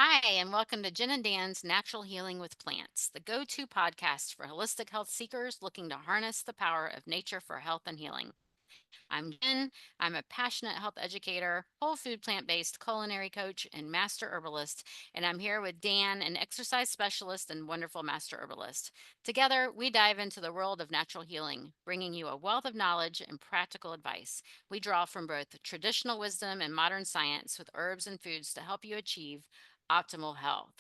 Hi, and welcome to Jen and Dan's Natural Healing with Plants, the go to podcast for holistic health seekers looking to harness the power of nature for health and healing. I'm Jen. I'm a passionate health educator, whole food plant based culinary coach, and master herbalist. And I'm here with Dan, an exercise specialist and wonderful master herbalist. Together, we dive into the world of natural healing, bringing you a wealth of knowledge and practical advice. We draw from both traditional wisdom and modern science with herbs and foods to help you achieve optimal health.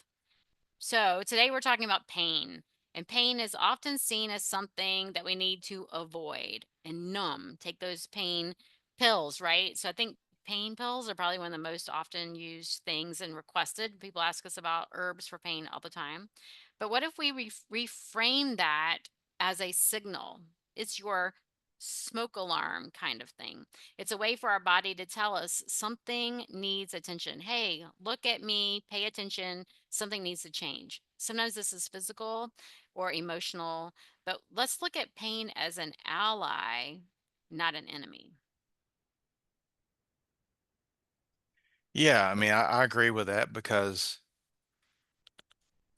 So, today we're talking about pain. And pain is often seen as something that we need to avoid and numb. Take those pain pills, right? So, I think pain pills are probably one of the most often used things and requested. People ask us about herbs for pain all the time. But what if we reframe that as a signal? It's your smoke alarm kind of thing. It's a way for our body to tell us something needs attention. Hey, look at me, pay attention, something needs to change. Sometimes this is physical or emotional, but let's look at pain as an ally, not an enemy. Yeah, I mean, I agree with that because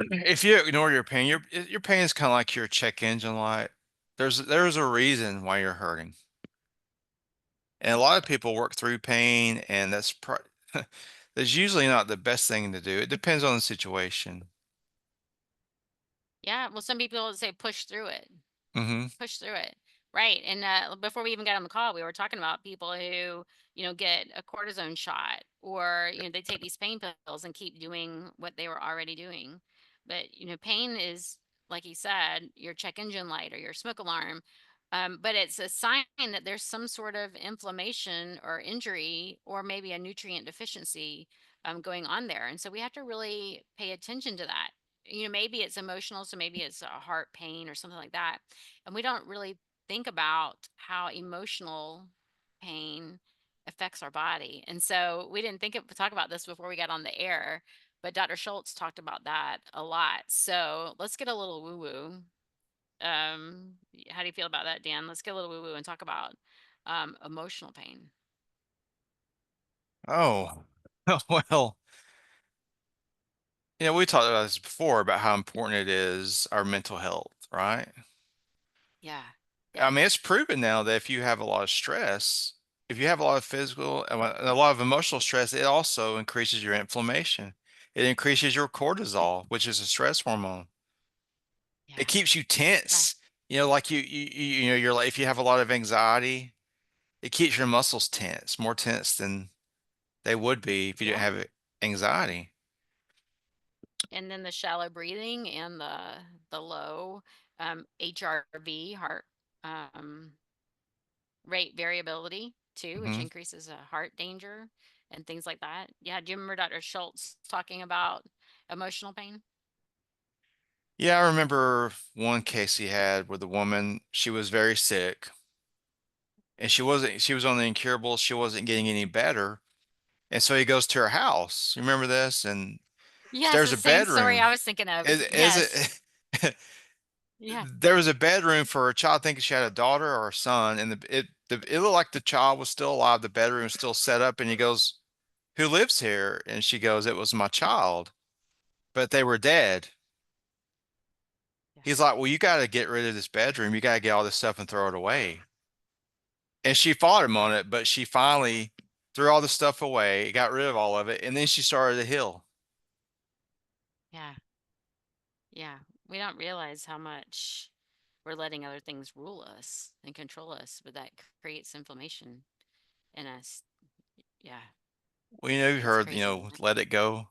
if you ignore your pain, your pain is kind of like your check engine light. There's a reason why you're hurting, and a lot of people work through pain, and that's usually not the best thing to do. It depends on the situation. Yeah, well, some people say push through it. Hmm. Push through it. Right. And before we even got on the call, we were talking about people who, get a cortisone shot or, they take these pain pills and keep doing what they were already doing. But, pain is, like you said, your check engine light or your smoke alarm. But it's a sign that there's some sort of inflammation or injury or maybe a nutrient deficiency going on there. And so we have to really pay attention to that. Maybe it's emotional, so maybe it's a heart pain or something like that, and we don't really think about how emotional pain affects our body. And so we didn't talk about this before we got on the air, but Dr. Schultz talked about that a lot. So let's get a little woo woo. How do you feel about that, Dan? Let's get a little woo woo and talk about emotional pain. Oh, well, we talked about this before about how important it is our mental health, right? Yeah. I Yeah. mean, it's proven now that if you have a lot of stress, if you have a lot of physical and a lot of emotional stress, it also increases your inflammation. It increases your cortisol, which is a stress hormone. It Yeah. keeps you Right. tense. Like you're like if you have a lot of anxiety, it keeps your muscles tense, more tense than they would be if you didn't Yeah. have anxiety. And then the shallow breathing and the low HRV, heart um, rate variability too, which Hmm. increases heart danger and things like that. Yeah, do you remember Dr. Schultz talking about emotional pain? Yeah, I remember one case he had with a woman. She was very sick, and she was on the incurables. She wasn't getting any better. And so he goes to her house. You remember this? And Yes, there's the a same story bedroom. I was thinking of. Is Yes. it? Yeah. There was a bedroom for a child. I think she had a daughter or a son, and it looked like the child was still alive. The bedroom was still set up, and he goes, "Who lives here?" And she goes, "It was my child, but they were dead." Yeah. He's like, "Well, you got to get rid of this bedroom. You got to get all this stuff and throw it away." And she fought him on Yeah. it, but she finally threw all the stuff away, got rid of all of it, and then she started to heal. Yeah. Yeah. We don't realize how much we're letting other things rule us and control us, but that creates inflammation in us. Yeah. Well, you It's heard, crazy. let it go.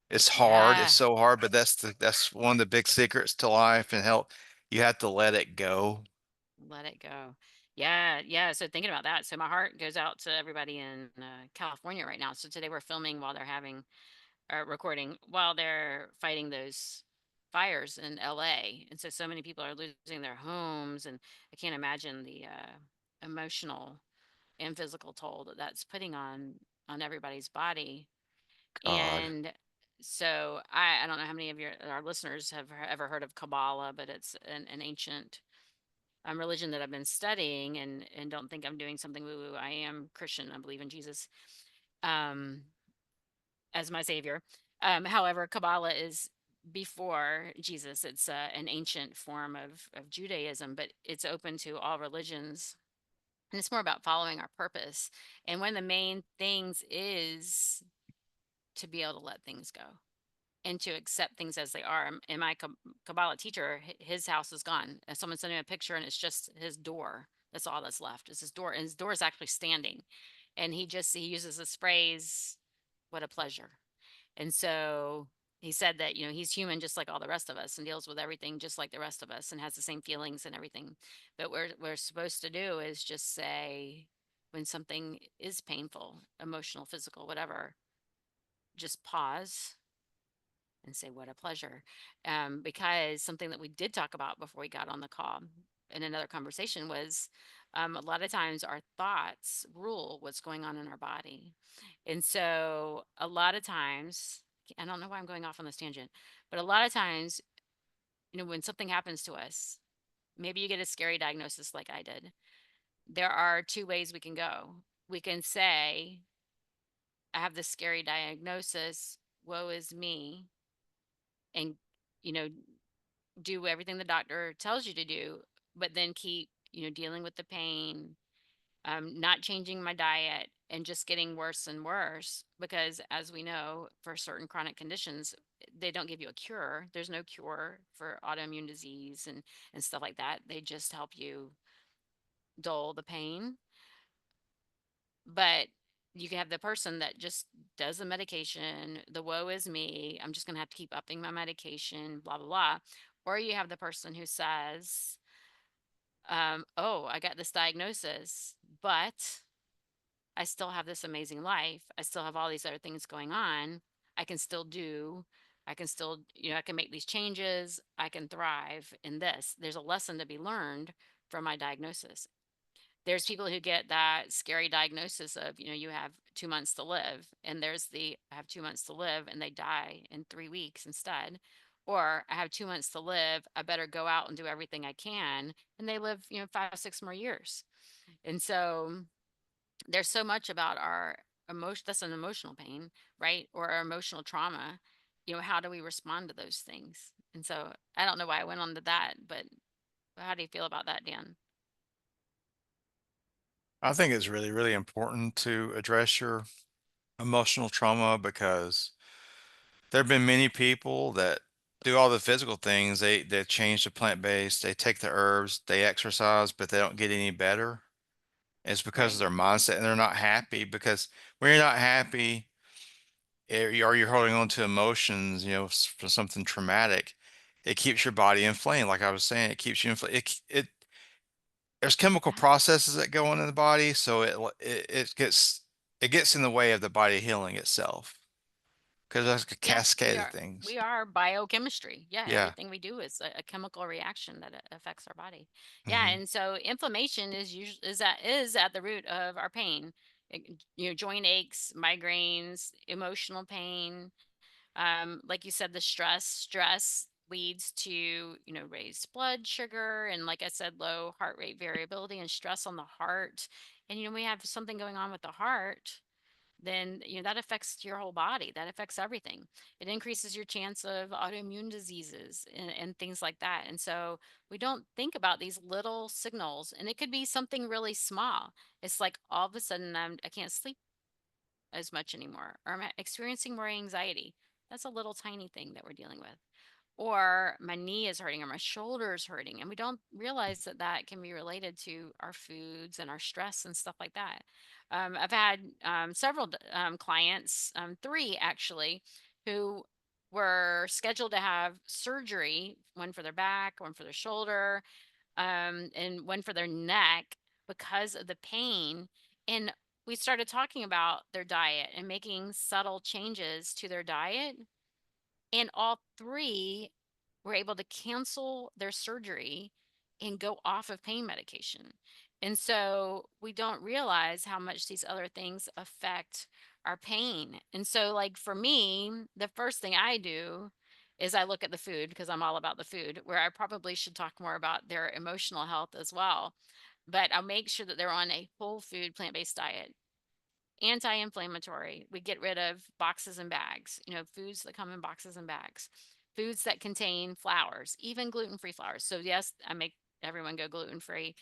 It's hard. It's Yeah. so hard, but that's one of the big secrets to life and health. You have to let it go. Let it go. Yeah, yeah. So thinking about that, so my heart goes out to everybody in California right now. So today we're filming while they're having recording while they're fighting those fires in LA, and so many people are losing their homes, and I can't imagine the emotional and physical toll that that's putting on everybody's body. God. And so I don't know how many of our listeners have ever heard of Kabbalah, but it's an ancient religion that I've been studying, and don't think I'm doing something woo woo. I am Christian. I believe in Jesus um, as my savior. However, Kabbalah is before Jesus. It's an ancient form of Judaism, but it's open to all religions. And it's more about following our purpose. And one of the main things is to be able to let things go and to accept things as they are. And my Kabbalah teacher, his house is gone. And someone sent him a picture, and it's just his door. That's all that's left. Is his door, and his door is actually standing. And he uses this phrase, "What a pleasure." And so he said that, he's human just like all the rest of us and deals with everything just like the rest of us and has the same feelings and everything. But we're supposed to do is just say, when something is painful, emotional, physical, whatever, just pause and say, "What a pleasure." Because something that we did talk about before we got on the call in another conversation was, a lot of times our thoughts rule what's going on in our body. And so a lot of times, I don't know why I'm going off on this tangent, but a lot of times, when something happens to us, maybe you get a scary diagnosis like I did. There are two ways we can go. We can say, "I have this scary diagnosis. Woe is me." And, you know, do everything the doctor tells you to do, but then keep, dealing with the pain, not changing my diet, and just getting worse and worse. Because, as we know, for certain chronic conditions, they don't give you a cure. There's no cure for autoimmune disease and stuff like that. They just help you dull the pain. But you can have the person that just does the medication, the woe is me, I'm just going to have to keep upping my medication, blah, blah, blah. Or you have the person who says, "Oh, I got this diagnosis, but I still have this amazing life. I still have all these other things going on. I can still do, I can still, I can make these changes. I can thrive in this. There's a lesson to be learned from my diagnosis." There's people who get that scary diagnosis of, you have 2 months to live, and there's the, "I have 2 months to live," and they die in 3 weeks instead. Or, "I have 2 months to live. I better go out and do everything I can," and they live, 5, 6 more years. And so there's so much about our emotion. That's an emotional pain, right? Or our emotional trauma. How do we respond to those things? And so I don't know why I went on to that, but how do you feel about that, Dan? I think it's really, really important to address your emotional trauma because there have been many people that do all the physical things. They change to plant based, they take the herbs, they exercise, but they don't get any better. It's because of Right. their mindset and they're not happy because when you're not happy or you're holding on to emotions, for something traumatic, it keeps your body inflamed. Like I was saying, it keeps you inflamed. There's chemical Yeah. processes that go on in the body, so it gets in the way of the body healing itself because there's a Yeah, we cascade of are. things. We are biochemistry. Yeah, Yeah. everything we do is a chemical reaction that affects our body. Yeah, Hmm. and so inflammation is usually is at the root of our pain. Joint aches, migraines, emotional pain. Like you said, the stress leads to, raised blood sugar, and like I said, low heart rate variability and stress on the heart. And we have something going on with the heart, then that affects your whole body, that affects everything. It increases your chance of autoimmune diseases and things like that. And so we don't think about these little signals, and it could be something really small. It's like all of a sudden I can't sleep as much anymore, or I'm experiencing more anxiety. That's a little tiny thing that we're dealing with. Or my knee is hurting, or my shoulder is hurting, and we don't realize that that can be related to our foods and our stress and stuff like that. I've had several clients, three actually, who were scheduled to have surgery, one for their back, one for their shoulder, and one for their neck, because of the pain. And we started talking about their diet and making subtle changes to their diet, and all three were able to cancel their surgery and go off of pain medication. And so we don't realize how much these other things affect our pain. And so, like for me, the first thing I do is I look at the food, because I'm all about the food, where I probably should talk more about their emotional health as well. But I'll make sure that they're on a whole food, plant based diet. Anti-inflammatory. We get rid of boxes and bags, foods that come in boxes and bags, foods that contain flours, even gluten-free flours. So yes, I make everyone go gluten-free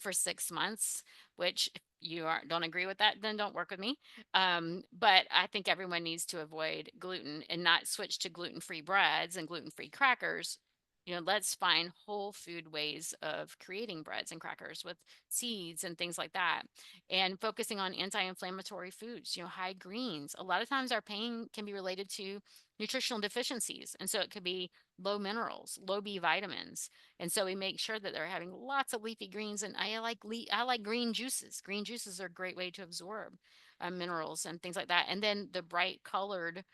for 6 months, which if you don't agree with that, then don't work with me. But I think everyone needs to avoid gluten and not switch to gluten-free breads and gluten-free crackers. Let's find whole food ways of creating breads and crackers with seeds and things like that, and focusing on anti-inflammatory foods, high greens. A lot of times our pain can be related to nutritional deficiencies, and so it could be low minerals, low B vitamins, and so we make sure that they're having lots of leafy greens. And I like green juices. Green juices are a great way to absorb minerals and things like that. And then the bright colored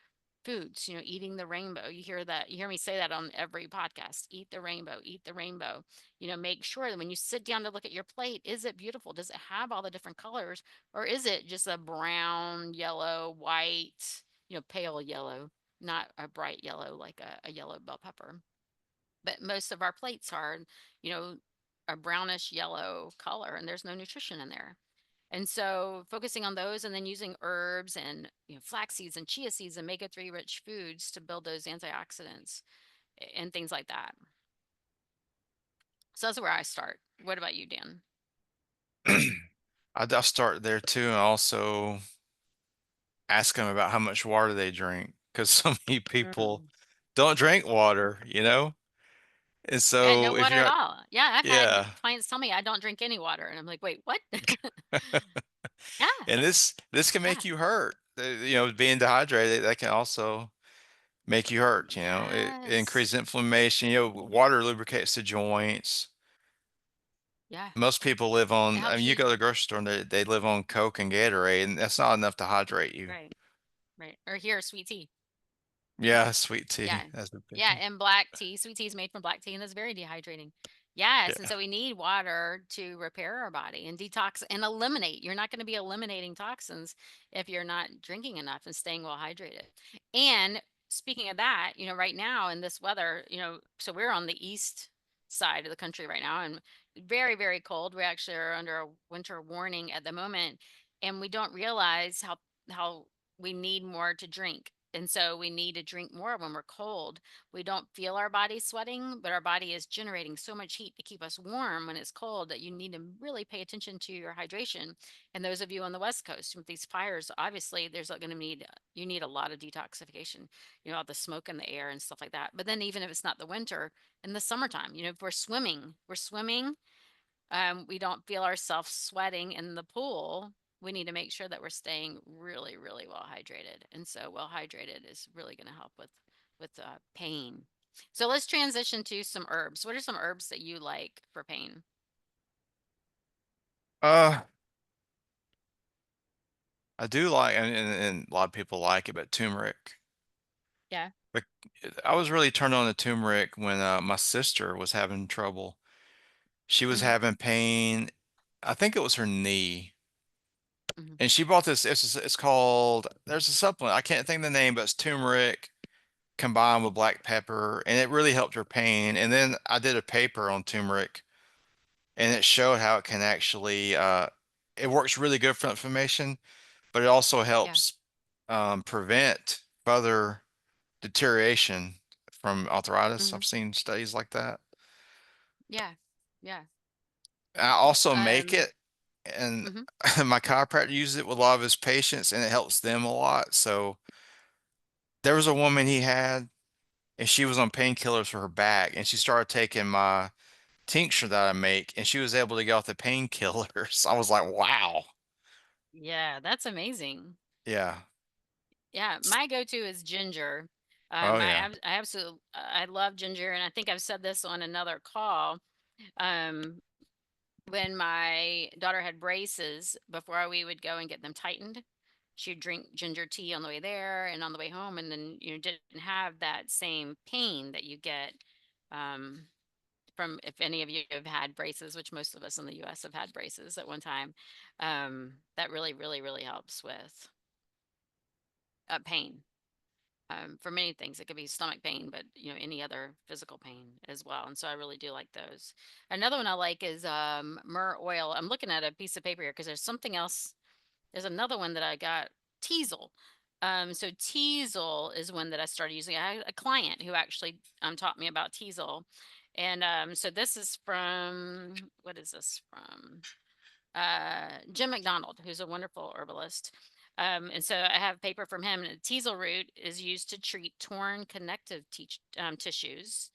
foods, eating the rainbow. You hear me say that on every podcast. Eat the rainbow, eat the rainbow. Make sure that when you sit down to look at your plate, is it beautiful? Does it have all the different colors? Or is it just a brown, yellow, white, pale yellow, not a bright yellow like a yellow bell pepper? But most of our plates are, you know, a brownish yellow color, and there's no nutrition in there. And so focusing on those, and then using herbs and flax seeds and chia seeds and omega-3 rich foods to build those antioxidants and things like that. So that's where I start. What about you, Dan? I'll start there too, and also ask them about how much water they drink, because so many people Mm. don't drink water. And Yeah, so no if water at you're all. Yeah, I've had yeah. clients tell me I don't drink any water, and I'm like, wait, what? Yeah, And this can yeah, make you hurt. Being dehydrated, that can also make you hurt. It yes, increases inflammation. Water lubricates the joints. yeah. Most people live It on, I helps mean, you you. go to the grocery store and they live on Coke and Gatorade, and that's not enough to hydrate you. Right, right. Or here, sweet tea. Yeah, sweet Yeah. tea. That's a big Yeah, one. and black tea. Sweet tea is made from black tea, and that's very dehydrating. Yeah. Yes, and so we need water to repair our body and detox and eliminate. You're not going to be eliminating toxins if you're not drinking enough and staying well hydrated. And speaking of that, right now in this weather, so we're on the east side of the country right now, and very, very cold. We actually are under a winter warning at the moment, and we don't realize how we need more to drink. And so we need to drink more when we're cold. We don't feel our body sweating, but our body is generating so much heat to keep us warm when it's cold that you need to really pay attention to your hydration. And those of you on the West Coast with these fires, obviously there's going to need you need a lot of detoxification, all the smoke in the air and stuff like that. But then even if it's not the winter, in the summertime, if we're swimming, we don't feel ourselves sweating in the pool. We need to make sure that we're staying really, really well hydrated. And so well hydrated is really going to help with pain. So let's transition to some herbs. What are some herbs that you like for pain? Uh, I do like, and a lot of people like it, but turmeric. Yeah. But I was really turned on to turmeric when my sister was having trouble. She was Hmm. having pain. I think it was her knee. Hmm. And she bought this. It's called. There's a supplement. I can't think of the name, but it's turmeric combined with black pepper, and it really helped her pain. And then I did a paper on turmeric, and it showed how it can actually. It works really good for inflammation, but it also Yeah. helps prevent further deterioration from arthritis. Hmm. I've seen studies like that. Yeah. Yeah. I also make Um, it, and hmm. my chiropractor uses it with a lot of his patients, and it helps them a lot. So there was a woman he had, and she was on painkillers for her back, and she started taking my tincture that I make, and she was able to get off the painkillers. I was like, wow. Yeah, that's amazing. Yeah. Yeah, my go-to is ginger. Oh yeah. I absolutely I love ginger, and I think I've said this on another call. Um, when my daughter had braces, before we would go and get them tightened, she'd drink ginger tea on the way there and on the way home, and then didn't have that same pain that you get um, from, if any of you have had braces, which most of us in the U.S. have had braces at one time. That really, really, really helps with pain. For many things, it could be stomach pain, but any other physical pain as well. And so I really do like those. Another one I like is myrrh oil. I'm looking at a piece of paper here because there's something else There's another one that I got, teasel. So teasel is one that I started using. I had a client who actually taught me about teasel, and so this is from, what is this from? Jim McDonald, who's a wonderful herbalist. And so I have paper from him. And teasel root is used to treat torn connective tissues.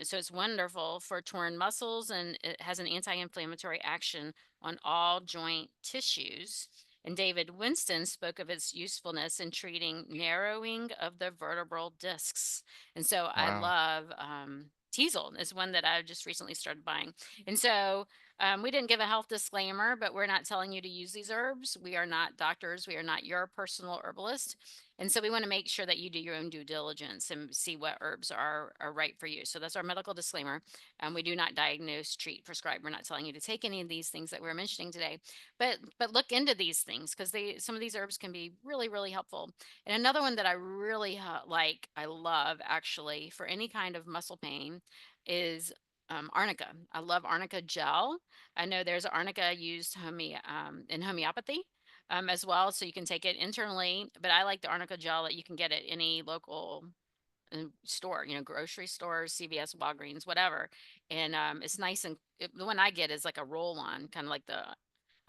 So it's wonderful for torn muscles, and it has an anti-inflammatory action on all joint tissues. And David Winston spoke of its usefulness in treating narrowing of the vertebral discs. And so I Wow. love teasel is one that I just recently started buying. And so we didn't give a health disclaimer, but we're not telling you to use these herbs. We are not doctors. We are not your personal herbalist. And so we want to make sure that you do your own due diligence and see what herbs are right for you. So that's our medical disclaimer. We do not diagnose, treat, prescribe. We're not telling you to take any of these things that we're mentioning today, but look into these things because they some of these herbs can be really really helpful. And another one that I really like, I love actually for any kind of muscle pain is arnica. I love arnica gel. I know there's arnica used in homeopathy as well. So you can take it internally, but I like the arnica gel that you can get at any local store, grocery stores, CVS, Walgreens, whatever. And it's nice. And the one I get is like a roll on, kind of like the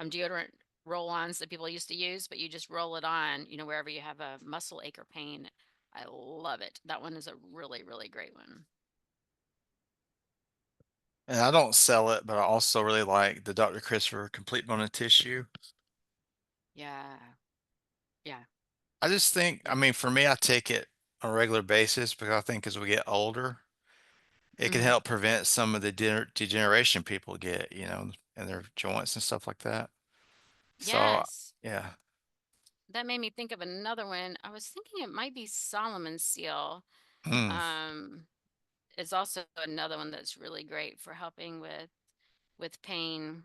deodorant roll ons that people used to use, but you just roll it on, wherever you have a muscle ache or pain. I love it. That one is a really, really great one. And I don't sell it, but I also really like the Dr. Christopher Complete Bone and Tissue. Yeah. Yeah. I just think, I Yeah. mean, for me, I take it on a regular basis because I think as we get older, it can Hmm. help prevent some of the degeneration people get, in their joints and stuff like that. So, Yes. yeah. That made me think of another one. I was thinking it might be Solomon's seal. Mm, Um, is also another one that's really great for helping with pain.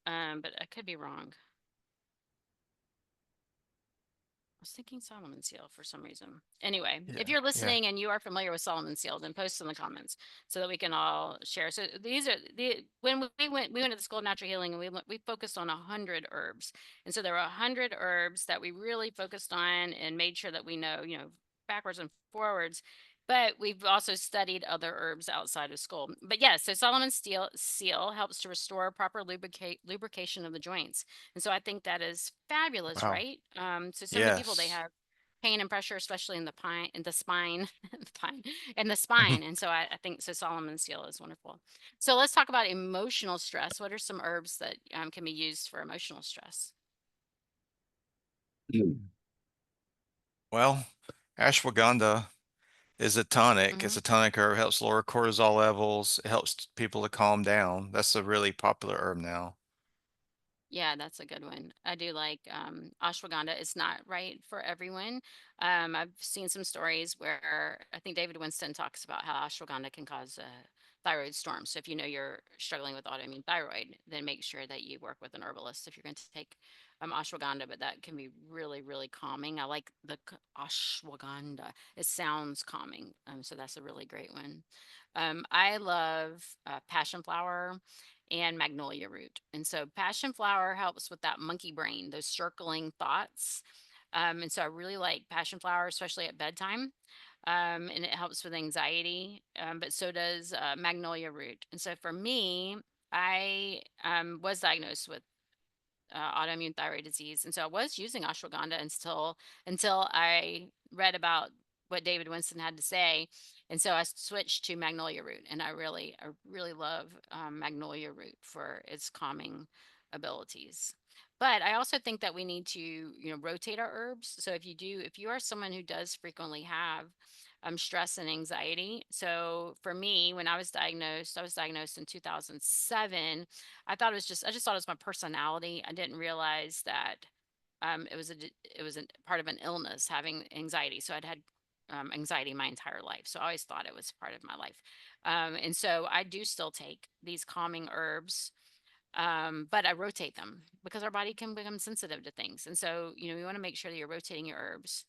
But I could be wrong. I was thinking Solomon seal for some reason. Anyway, if yeah, you're yeah. listening and you are familiar with Solomon seal, then post in the comments so that we can all share. So these are the when we went to the School of Natural Healing, and we focused on 100 herbs, and so there were 100 herbs that we really focused on and made sure that we know, backwards and forwards. But we've also studied other herbs outside of school. But yes, so Solomon's seal helps to restore proper lubrication of the joints. And so I think that is fabulous, Wow. right? So many people, they Yes. have pain and pressure, especially in the spine, the pine, and the spine. And so I think so. Solomon's seal is wonderful. So let's talk about emotional stress. What are some herbs that can be used for emotional stress? Mm. Well, ashwagandha is a tonic. It's Hmm. a tonic herb, helps lower cortisol levels. It helps people to calm down. That's a really popular herb now. Yeah, that's a good one. I do like ashwagandha. It's not right for everyone. I've seen some stories where I think David Winston talks about how ashwagandha can cause thyroid storm. So if you know you're struggling with autoimmune thyroid, then make sure that you work with an herbalist if you're going to take ashwagandha. But that can be really, really calming. I like the ashwagandha. It sounds calming. So that's a really great one. I love passion flower and magnolia root. And so passion flower helps with that monkey brain, those circling thoughts. And so I really like passion flower, especially at bedtime. And it helps with anxiety, but so does magnolia root. And so for me, I was diagnosed with autoimmune thyroid disease, and so I was using ashwagandha until I read about what David Winston had to say, and so I switched to magnolia root, and I really love magnolia root for its calming abilities. But I also think that we need to, rotate our herbs. So if you are someone who does frequently have stress and anxiety. So for me, when I was diagnosed in 2007. I just thought it was my personality. I didn't realize that it was a part of an illness, having anxiety. So I'd had anxiety my entire life. So I always thought it was part of my life. And so I do still take these calming herbs, but I rotate them because our body can become sensitive to things. And so, you want to make sure that you're rotating your herbs.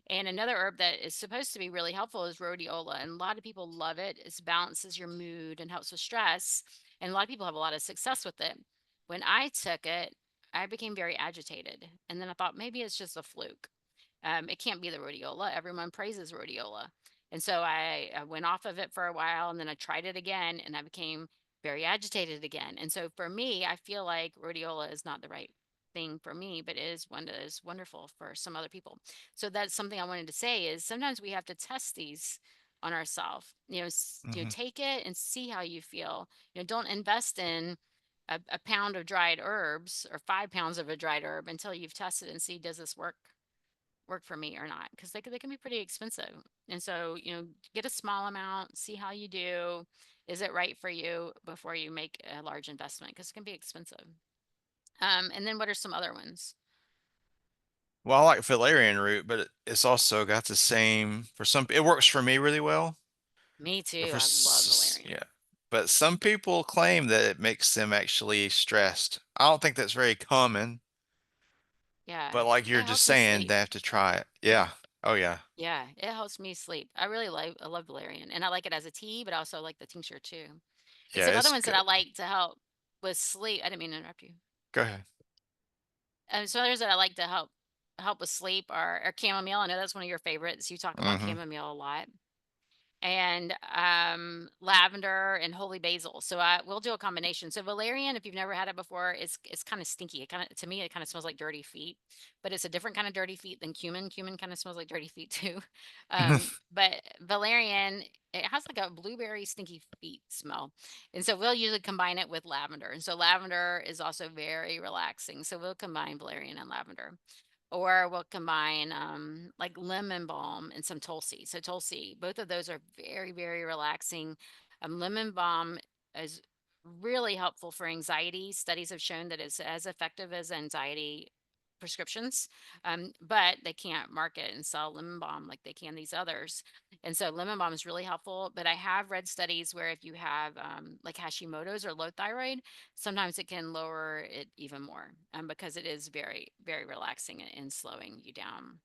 And another herb that is supposed to be really helpful is rhodiola. And a lot of people love it. It balances your mood and helps with stress. And a lot of people have a lot of success with it. When I took it, I became very agitated. And then I thought maybe it's just a fluke. It can't be the rhodiola. Everyone praises rhodiola. And so I went off of it for a while and then I tried it again and I became very agitated again. And so for me, I feel like rhodiola is not the right thing for me, but it is one that is wonderful for some other people. So that's something I wanted to say is sometimes we have to test these on ourselves. Mhm. Take it and see how you feel. Don't invest in a pound of dried herbs or 5 pounds of a dried herb until you've tested and see does this work for me or not, because they can be pretty expensive. And so get a small amount, see how you do, is it right for you before you make a large investment, because it can be expensive. And then what are some other ones? Well, I like valerian root, but it's also got the same for some it works for me really well, Me but too, I love yeah. valerian. But some people claim that it makes them actually stressed. I don't think that's very common, Yeah, but like it you're just helps me saying, sleep. they have to try it. Yeah. Oh yeah. Yeah, it helps me sleep. I love valerian, and I like it as a tea, but I also like the tincture too. And Yeah, some other it's ones that good. I like to help with sleep, I didn't mean to interrupt you. Go ahead. Some others that I like to help with sleep are chamomile. I know that's one of your favorites. You talk about Mhm. chamomile a lot. And lavender and holy basil. So I will do a combination. So valerian, if you've never had it before, it's kind of stinky. It kind of to me it kind of smells like dirty feet, but it's a different kind of dirty feet than cumin. Cumin kind of smells like dirty feet too. But valerian, it has like a blueberry stinky feet smell, and so we'll usually combine it with lavender. And so lavender is also very relaxing. So we'll combine valerian and lavender, or we'll combine like lemon balm and some tulsi. So tulsi, both of those are very, very relaxing. Lemon balm is really helpful for anxiety. Studies have shown that it's as effective as anxiety prescriptions, but they can't market and sell lemon balm like they can these others. And so lemon balm is really helpful. But I have read studies where if you have like Hashimoto's or low thyroid, sometimes it can lower it even more, because it is very, very relaxing and slowing you down.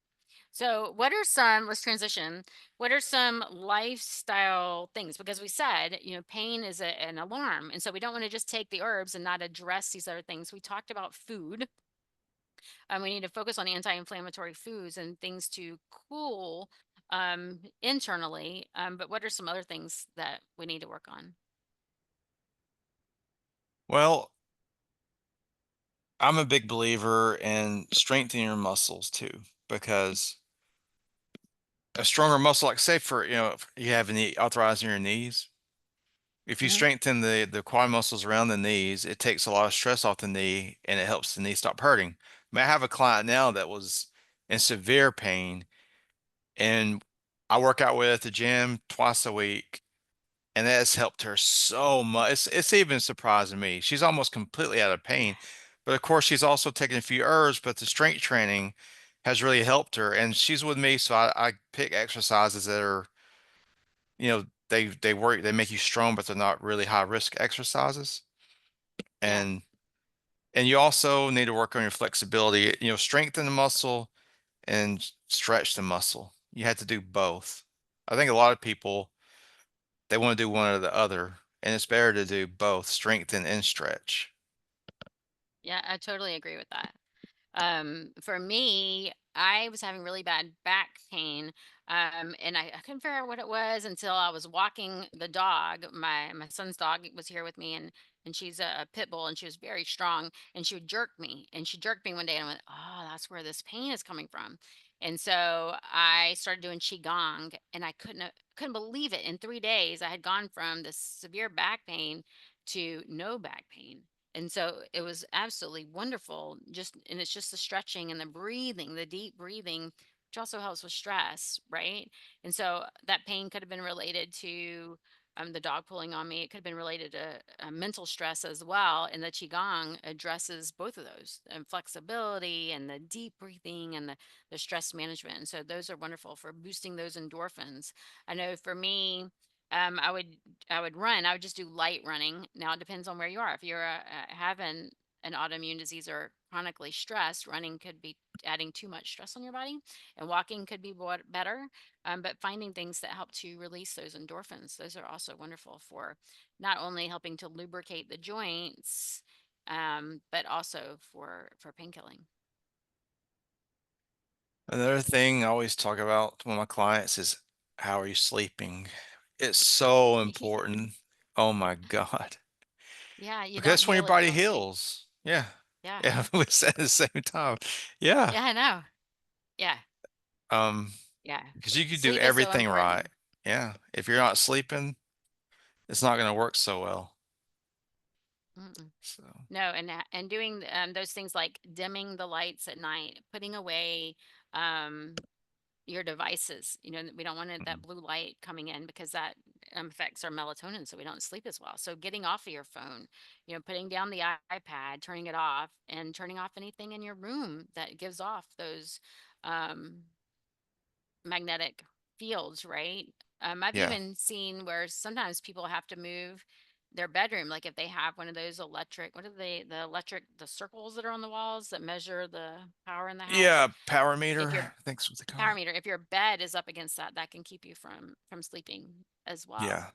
So, what are some, let's transition, what are some lifestyle things? Because we said, pain is an alarm. And so we don't want to just take the herbs and not address these other things. We talked about food. We need to focus on anti inflammatory foods and things to cool internally. But what are some other things that we need to work on? Well, I'm a big believer in strengthening your muscles too, because a stronger muscle, like say for, if you have any arthritis in your knees, if you Hmm. strengthen the quad muscles around the knees, it takes a lot of stress off the knee and it helps the knee stop hurting. I have a client now that was in severe pain, and I work out with at the gym twice a week, and that has helped her so much. It's even surprising me. She's almost completely out of pain, but of course she's also taken a few herbs, but the strength training has really helped her. And she's with me, so I pick exercises that are, they work, they make you strong, but they're not really high risk exercises. Yeah. And you also need to work on your flexibility, strengthen the muscle and stretch the muscle. You have to do both. I think a lot of people, they want to do one or the other, and it's better to do both, strengthen and stretch. Yeah, I totally agree with that. For me, I was having really bad back pain. And I couldn't figure out what it was until I was walking the dog. My son's dog was here with me, and she's a pit bull, and she was very strong, and she would jerk me. And she jerked me one day, and I went, "Oh, that's where this pain is coming from." And so I started doing qigong, and I couldn't believe it. In 3 days, I had gone from this severe back pain to no back pain. And so it was absolutely wonderful. And it's just the stretching and the breathing, the deep breathing, which also helps with stress, right? And so that pain could have been related to the dog pulling on me. It could have been related to mental stress as well. And the Qigong addresses both of those, and flexibility and the deep breathing and the stress management. And so those are wonderful for boosting those endorphins. I know for me, um, I would I would run. I would just do light running. Now it depends on where you are. If you're having an autoimmune disease or chronically stressed, running could be adding too much stress on your body, and walking could be better. But finding things that help to release those endorphins, those are also wonderful for not only helping to lubricate the joints but also for pain killing. Another thing I always talk about with my clients is how are you sleeping? It's so important. Oh my God. Yeah, you Because don't that's when your heal if you body don't sleep. heals. Yeah. Yeah. Yeah, we said at the same time. Yeah. Yeah, I know. Yeah. Um, Yeah. because you could do Sleep is so everything right. important. Yeah. If you're not sleeping, it's not gonna work so well. Mm-mm. So, No, and doing those things like dimming the lights at night, putting away um, your devices. We don't want that mm, blue light coming in because that affects our melatonin, so we don't sleep as well. So getting off of your phone, putting down the iPad, turning it off, and turning off anything in your room that gives off those um, magnetic fields, right? I've yeah. even seen where sometimes people have to move their bedroom, like if they have one of those electric, what are they, the circles that are on the walls that measure the power in the house. Yeah, power If meter, your I think's what they call power it. meter, if your bed is up against that, that can keep you from sleeping as well. Yeah.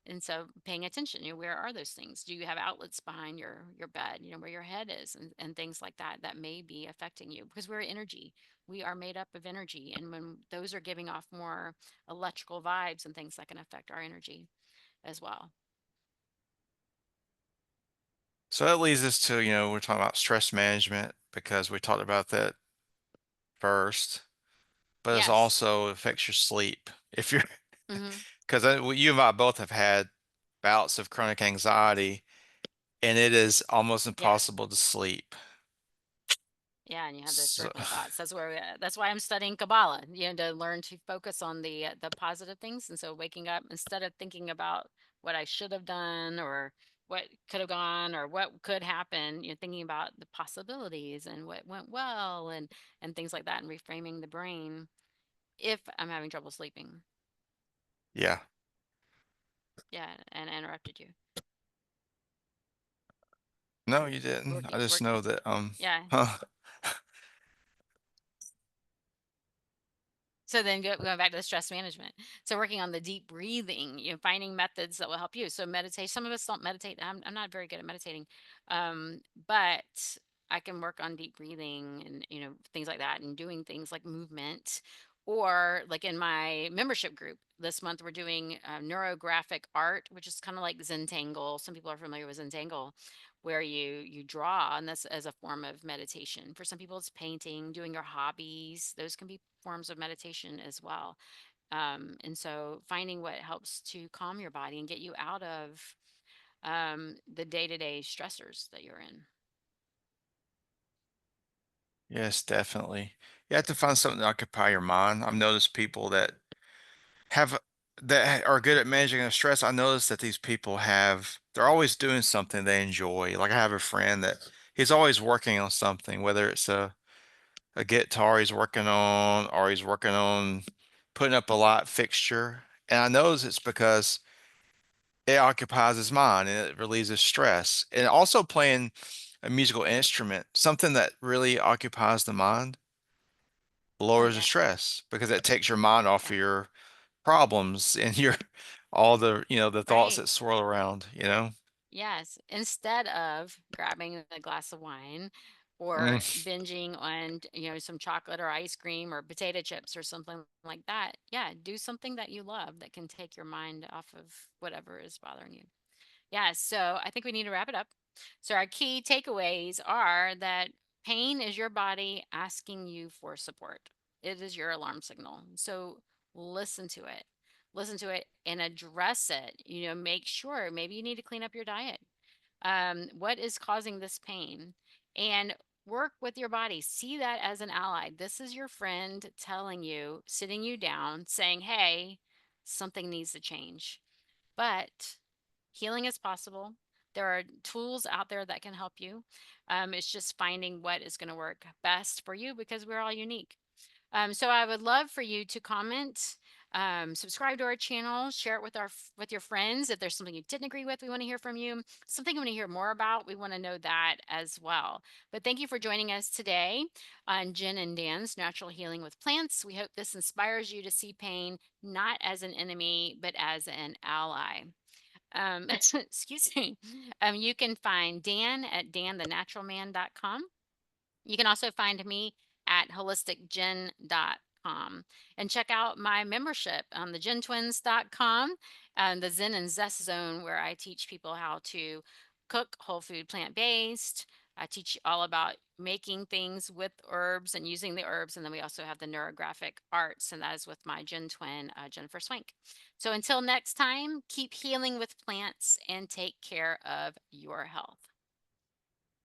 And so paying attention, where are those things? Do you have outlets behind your bed, where your head is, and things like that that may be affecting you, because we're energy. We are made up of energy. And when those are giving off more electrical vibes and things, that can affect our energy as well. So that leads us to, we're talking about stress management because we talked about that first, but it's Yes. also affects your sleep. If you're, Hmm. because you and I both have had bouts of chronic anxiety, and it is almost Yeah. impossible to sleep. Yeah, and you have those So, circling thoughts. That's why I'm studying Kabbalah, to learn to focus on the positive things. And so waking up, instead of thinking about what I should have done or what could have gone or what could happen, thinking about the possibilities and what went well and things like that, and reframing the brain if I'm having trouble sleeping. yeah. Yeah, and I interrupted you. No, you didn't. I just Working. know that, Yeah. huh. So then going back to the stress management. So working on the deep breathing, finding methods that will help you. So meditate. Some of us don't meditate. I'm not very good at meditating. But I can work on deep breathing and, things like that, and doing things like movement, or like in my membership group this month, we're doing neurographic art, which is kind of like Zentangle. Some people are familiar with Zentangle, where you draw, and that's as a form of meditation. For some people it's painting, doing your hobbies. Those can be forms of meditation as well. And so finding what helps to calm your body and get you out of the day-to-day stressors that you're in. Yes, definitely. You have to find something to occupy your mind. I've noticed people have that are good at managing their stress. I noticed that these people they're always doing something they enjoy. Like I have a friend that he's always working on something, whether it's a guitar he's working on or he's working on putting up a light fixture. And I knows it's because it occupies his mind and it relieves his stress. And also playing a musical instrument, something that really occupies the mind, Oh lowers the yeah. stress because it takes your mind off Yeah. of your problems and your all the thoughts Right. that swirl around. Yes, instead of grabbing a glass of wine or Mm, binging on, some chocolate or ice cream or potato chips or something like that. Yeah, do something that you love that can take your mind off of whatever is bothering you. Yeah, so I think we need to wrap it up. So our key takeaways are that pain is your body asking you for support. It is your alarm signal. So listen to it. Listen to it and address it. Make sure maybe you need to clean up your diet. What is causing this pain? And work with your body. See that as an ally. This is your friend telling you, sitting you down, saying, hey, something needs to change. But healing is possible. There are tools out there that can help you. It's just finding what is going to work best for you, because we're all unique. So I would love for you to comment, subscribe to our channel, share it with with your friends. If there's something you didn't agree with, we want to hear from you. Something you want to hear more about, we want to know that as well. But thank you for joining us today on Jen and Dan's Natural Healing with Plants. We hope this inspires you to see pain not as an enemy, but as an ally. Excuse me. You can find Dan at danthenaturalman.com. You can also find me at holisticgen.com and check out my membership on thegentwins.com and the Zen and Zest Zone, where I teach people how to cook whole food plant based. I teach you all about making things with herbs and using the herbs. And then we also have the neurographic arts, and that is with my Gen twin, Jennifer Swank. So until next time, keep healing with plants and take care of your health.